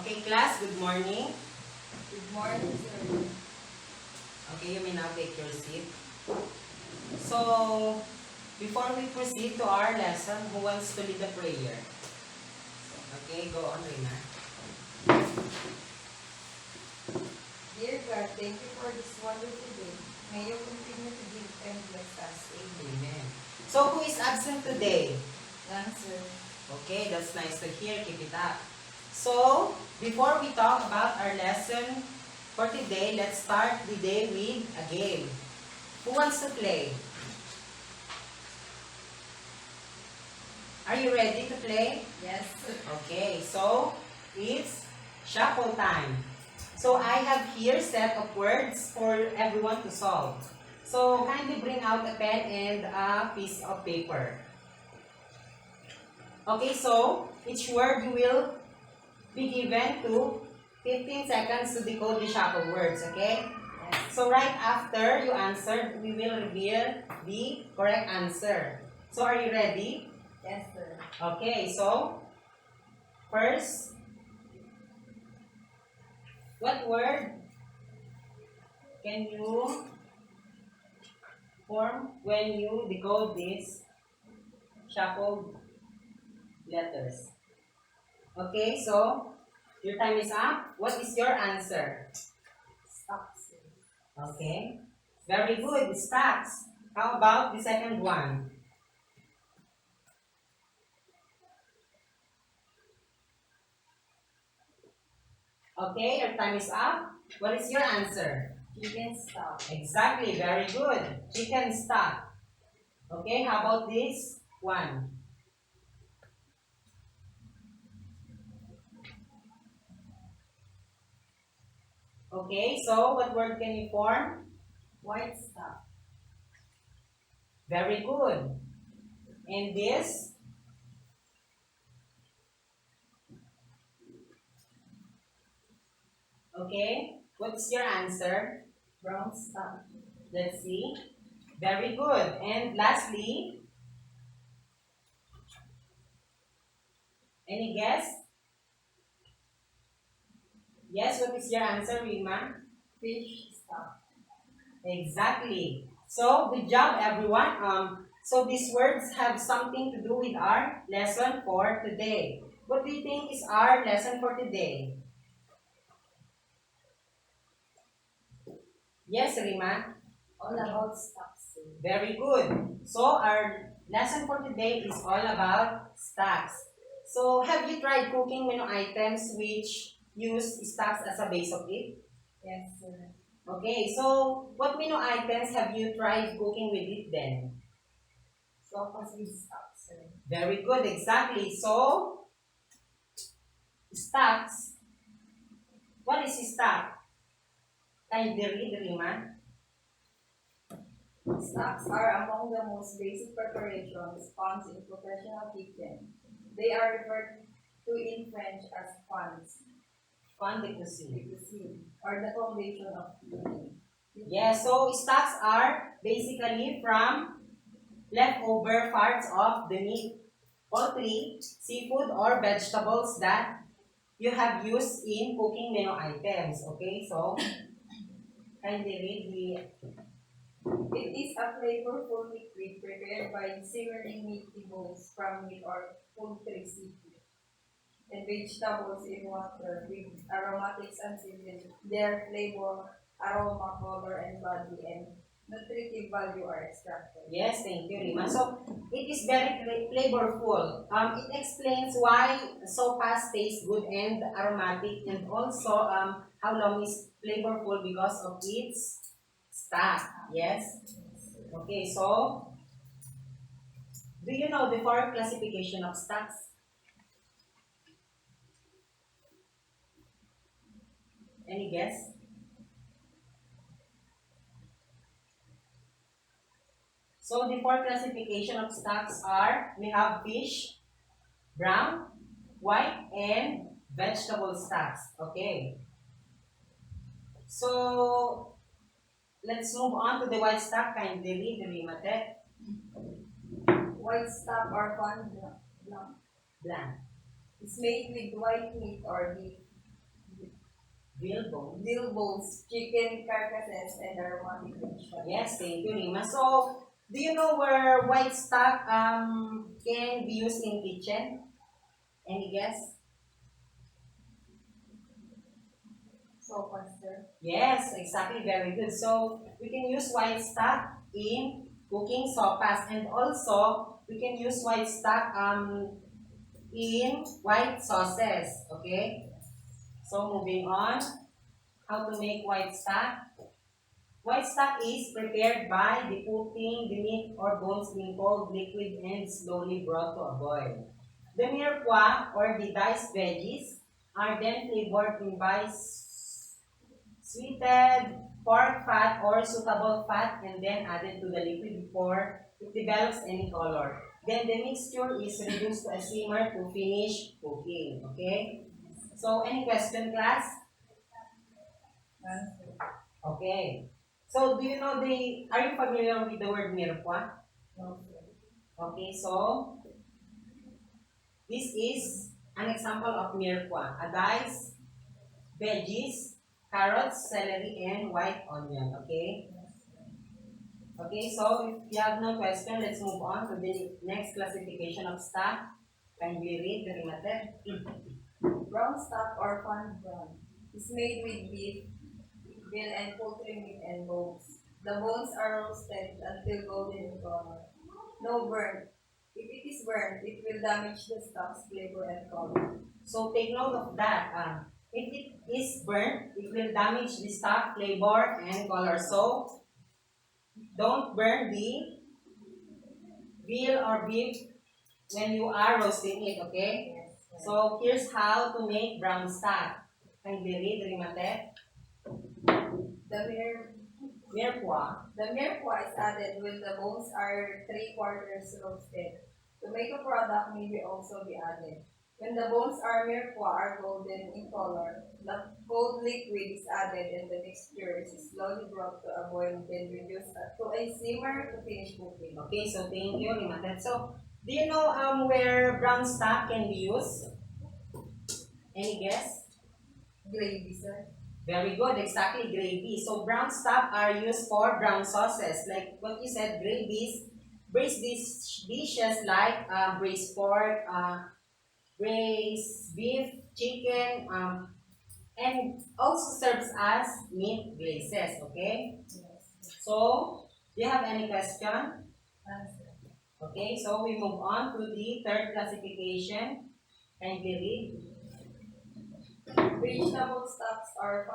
Okay, class, good morning. Good morning, sir. Okay, you may now take your seat. So, before we proceed to our lesson, who wants to lead the prayer? Okay, go on, Rina. Dear God, thank you for this wonderful day. May you continue to give and bless us. Amen. Amen. So, who is absent today? None, sir. Okay, that's nice to hear. Keep it up. So, before we talk about our lesson for today, let's start the day with a game. Who wants to play? Are you ready to play? Yes, sir. Okay, so it's shuffle time. So I have here set of words for everyone to solve. So kindly bring out a pen and a piece of paper. Okay, so each word you will be given to 15 seconds to decode the shuffle words, okay? Yes. So right after you answered, we will reveal the correct answer. So are you ready? Yes, sir. Okay, so first, what word can you form when you decode these shuffled letters? Okay, so your time is up. What is your answer? Stop, sir. Okay, very good. Stacks. How about the second one? Okay, your time is up. What is your answer? Chicken stop. Exactly, very good. Chicken stock. Okay, how about this one? Okay, so what word can you form? White stop. Very good. And this? Okay, what's your answer? Brown stop. Let's see. Very good. And lastly, any guess? Yes, what is your answer, Rima? Fish stop. Exactly. So, good job, everyone. So these words have something to do with our lesson for today. What do you think is our lesson for today? Yes, Rima? All about stop, sir. Very good. So our lesson for today is all about stacks. So have you tried cooking menu items which use stacks as a base of it? Yes, sir. Okay, so what menu items have you tried cooking with it then? Sopas with stop, sir. Very good, exactly. So stacks. What is stack? Kindly read, Rima. Stocks are among the most basic preparations found in professional kitchen. They are referred to in French as funds, Fun de cuisine. cuisine, or the foundation of cooking. Yes, so stocks are basically from leftover parts of the meat, poultry, seafood, or vegetables that you have used in cooking menu items. Okay, so kindly read It is a flavorful liquid prepared by simmering meaty bones from meat or poultry, seafood, and vegetables in water with aromatics and seasoning. Their flavor, aroma, color, and body and nutritive value are extracted. yes, thank you, Rima. So it is very flavorful. It explains why sopas taste good and aromatic, and also how long is flavorful because of its stock. Yes. Okay, so do you know the four classification of stocks? Any guess? So the four classification of stocks are, we have fish, brown, white, and vegetable stocks. Okay. So let's move on to the white stock. Kindly read the Rimate. White stock or fond blanc Blank. is made with white meat or beef. Veal bones, chicken carcasses, and aromatic vegetables. Yes, thank you, Rima. So, do you know where white stock can be used in kitchen? Any guess? So, Pastor. Yes, exactly. Very good. So, we can use white stock in cooking sopas, and also we can use white stock in white sauces. Okay. So, moving on, how to make white stock. White stock is prepared by deputing the meat or bones in cold liquid and slowly brought to a boil. The mirepoix or the diced veggies are then flavored in by sweetened pork fat or suitable fat and then added to the liquid before it develops any color. Then the mixture is reduced to a simmer to finish cooking. Okay? So, any question, class? Okay. So, do you know are you familiar with the word mirepoix? No. Okay, so this is an example of mirepoix. A diced veggies, carrots, celery, and white onion. Okay? Okay, so if you have no question, let's move on to the next classification of stock. Kindly read the remated. Brown stock or fun brown is made with beef, veal, and poultry meat and bones. The bones are roasted until golden in color. No burnt. If it is burnt, it will damage the stock's flavor and color. So take note of that. If it is burnt, it will damage the stock, flavor, and color. So don't burn the veal or beef when you are roasting it, okay? Yes. So here's how to make brown stock. Kindly read the remated. The mere Mirepoix. The mirepoix is added when the bones are 3/4 roasted. Tomato product may also be added. When the bones are mirepoix are golden in color, the cold liquid is added and the mixture is slowly brought to a boil, then reduced to a simmer to finish cooking. Okay, so thank you, remated. So, do you know where brown stock can be used? Any guess? Gravy, sir. Very good, exactly, gravy. So brown stock are used for brown sauces. Like what you said, gravies, braised dishes like braised pork, braised beef, chicken, and also serves as meat glazes, okay? Yes. So, do you have any question? Answer. Okay, so we move on to the third classification. Kindly read. Vegetable stocks are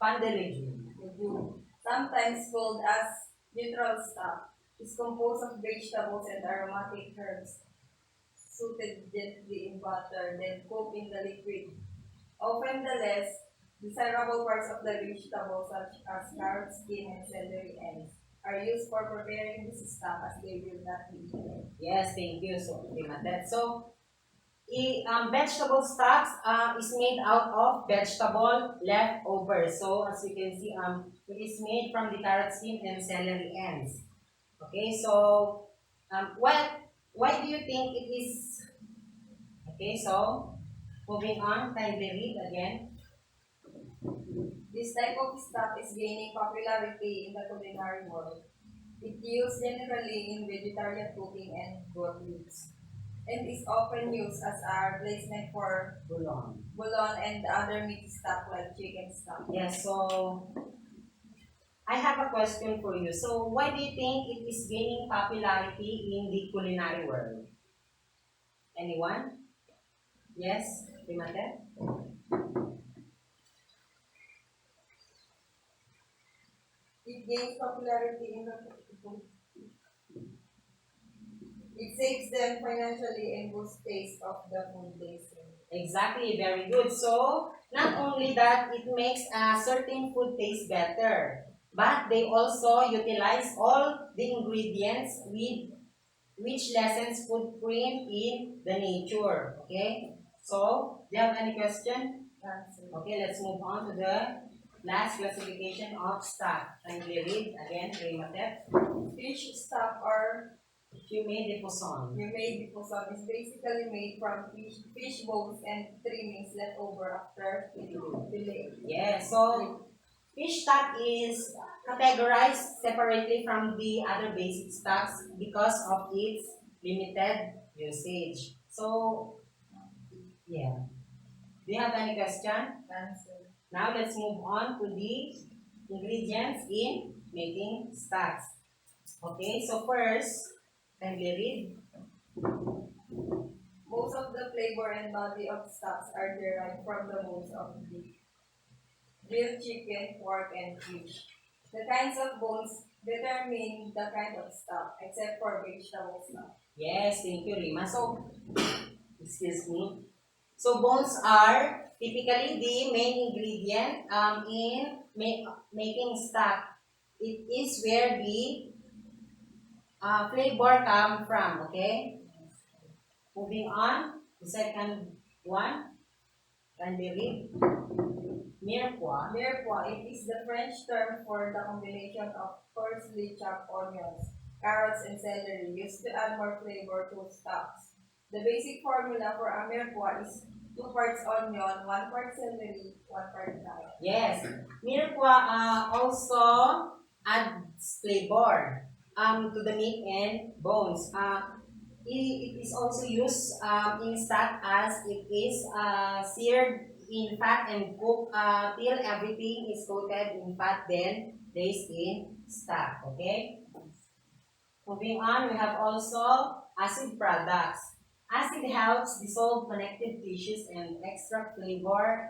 Pandelegi. sometimes called as neutral stock, is composed of vegetables and aromatic herbs, sauteed gently in butter, then cooked in the liquid. Often the less desirable parts of the vegetable, such as carrot skin and celery ends, are used for preparing this stock as they will not be eaten. Yes, thank you. So, that. So, vegetable stocks is made out of vegetable leftovers. So, as you can see, it is made from the carrot skin and celery ends. Okay, so, why do you think it is? Okay, so, moving on, kindly read again. This type of stock is gaining popularity in the culinary world. It used generally in vegetarian cooking and broth use, and is often used as a replacement for bouillon and other meat stock like chicken stock. Yes, so I have a question for you. So, why do you think it is gaining popularity in the culinary world? Anyone? Yes, Timate? It gains popularity in the it saves them financially and boosts taste of the food they serve. Exactly, very good. So, not only that, it makes a certain food taste better, but they also utilize all the ingredients with which lessens footprint in the nature. Okay? So, do you have any question? Answer. Okay, let's move on to the last classification of stock. Kindly read again, Primatep. Fish stock or Fumé de poisson. Fumé diffusion is basically made from fish bones and trimmings left over after fillet. Yeah, so fish stock is categorized separately from the other basic stocks because of its limited usage. So, yeah. Do you have any question? Answer. Now let's move on to the ingredients in making stocks. Okay, so first, kindly read. Most of the flavor and body of stocks are derived from the bones of beef, grilled chicken, pork, and fish. The kinds of bones determine the kind of stock, except for vegetable stock. Yes, thank you, Rima. So, excuse me. So, bones are typically the main ingredient in making stock. It is where the flavor come from, okay? Moving on, the second one, can be read. Mirepoix. Therefore, it is the French term for the combination of coarsely chopped onions, carrots, and celery used to add more flavor to stocks. The basic formula for a mirepoix is 2 parts onion, 1 part celery, 1 part carrot. Yes, Mirepoix also adds flavor to the meat and bones. It is also used in stock as it is seared in fat and cooked till everything is coated in fat, then placed in stock. Okay. Moving on, we have also acid products. Acid helps dissolve connective tissues and extract flavor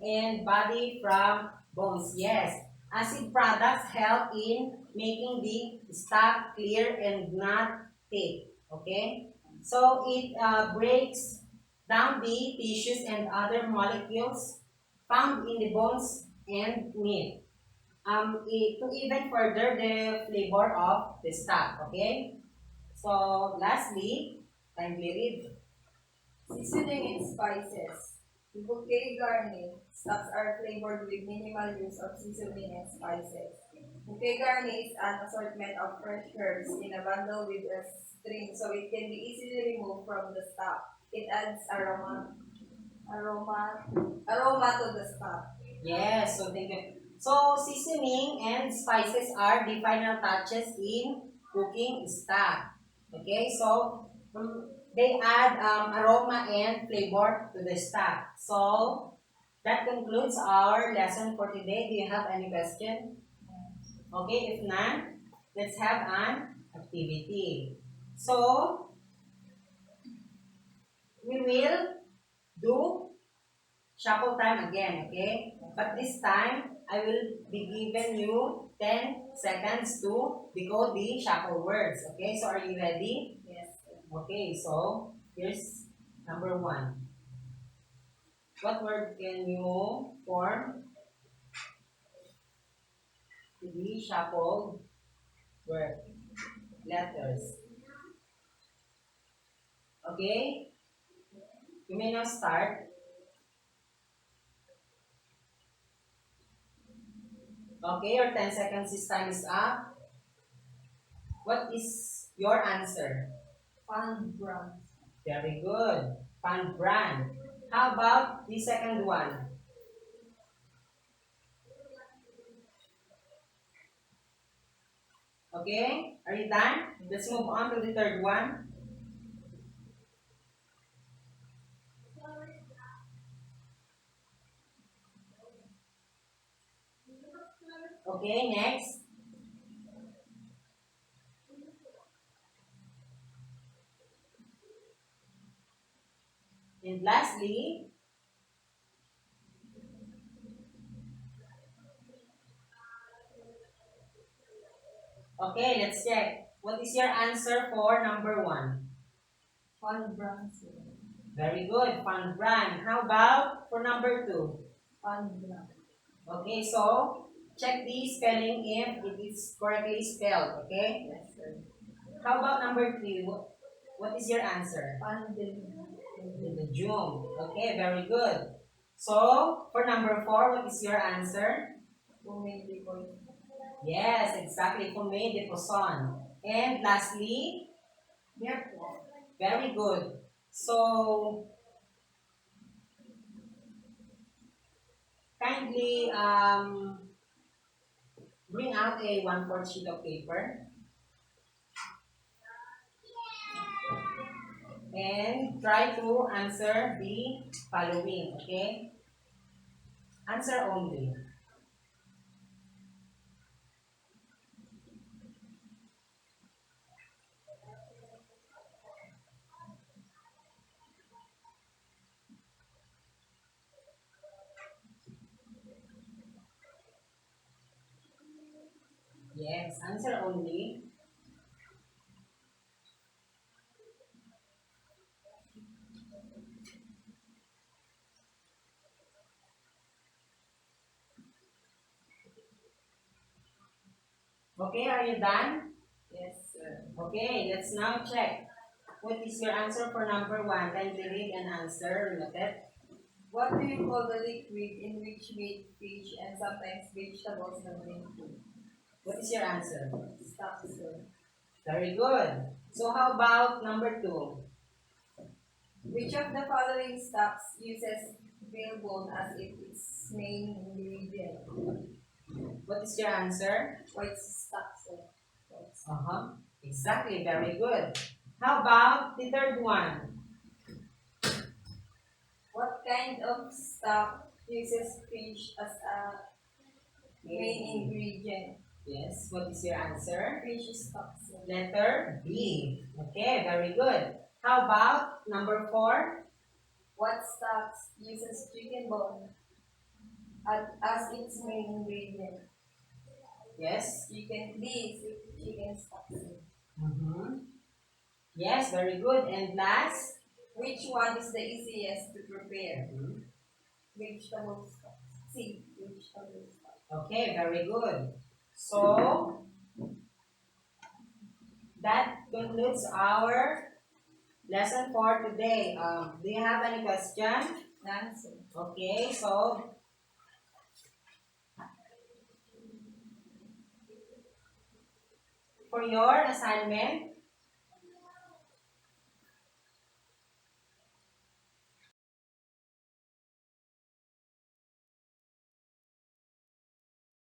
and body from bones. Yes, acid products help in making the stock clear and not thick. Okay, so it breaks down the tissues and other molecules found in the bones and meat. To even further the flavor of the stock. Okay, so lastly, kindly read. Seasoning and spices. The bouquet garni stocks are flavored with minimal use of seasoning and spices. Bouquet garni is an assortment of fresh herbs in a bundle with a string so it can be easily removed from the stock. It adds aroma to the stock. Yes, so thank you. So seasoning and spices are the final touches in cooking stock. Okay, so they add aroma and flavor to the stock. So that concludes our lesson for today. Do you have any question? Okay, if none, let's have an activity. So we will do shuffle time again, okay? But this time, I will be giving you 10 seconds to decode the shuffle words, okay? So are you ready? Yes. Okay, so here's number one. What word can you form to be shuffled word? Letters. Okay? You may now start. Okay, your 10 seconds this time is up. What is your answer? Fun brand. Very good. Fun brand. How about the second one? Okay, are you done? Let's move on to the third one. Okay, next. And lastly, okay, let's check. What is your answer for number one? Fun brand. Very good, fun brand. How about for number two? Fun brand. Okay, so check the spelling if it is correctly spelled, okay? Yes, sir. How about number three? What is your answer? Fun The June. Okay, very good. So, for number four, what is your answer? Yes, exactly. Fumé de poisson. And lastly, Yes po. Very good. So, kindly bring out a 1/4 sheet of paper and try to answer the following, okay? Answer only. Yes, answer only. Okay, are you done? Yes, sir. Okay, let's now check. What is your answer for number one? Kindly read and answer. Noted. What do you call the liquid in which meat, fish, and sometimes vegetables are made food? What is your answer? Stock, sir. Very good. So how about number two? Which of the following stocks uses whalebone as its main ingredient? What is your answer? White stock, sir. White stock. Uh-huh. Exactly, very good. How about the third one? What kind of stock uses fish as a main ingredient? Yes, what is your answer? Fish stock, sir. Letter B. Okay, very good. How about number four? What stocks uses chicken bone as its main ingredient? Yes. Chicken, this chicken stock, sir. Mm-hmm. Yes, very good. And last? Which one is the easiest to prepare? Mhm. Vegetable stock. See, vegetable stock. Okay, very good. So, that concludes our lesson for today. Do you have any question? Answer. Okay, so for your assignment,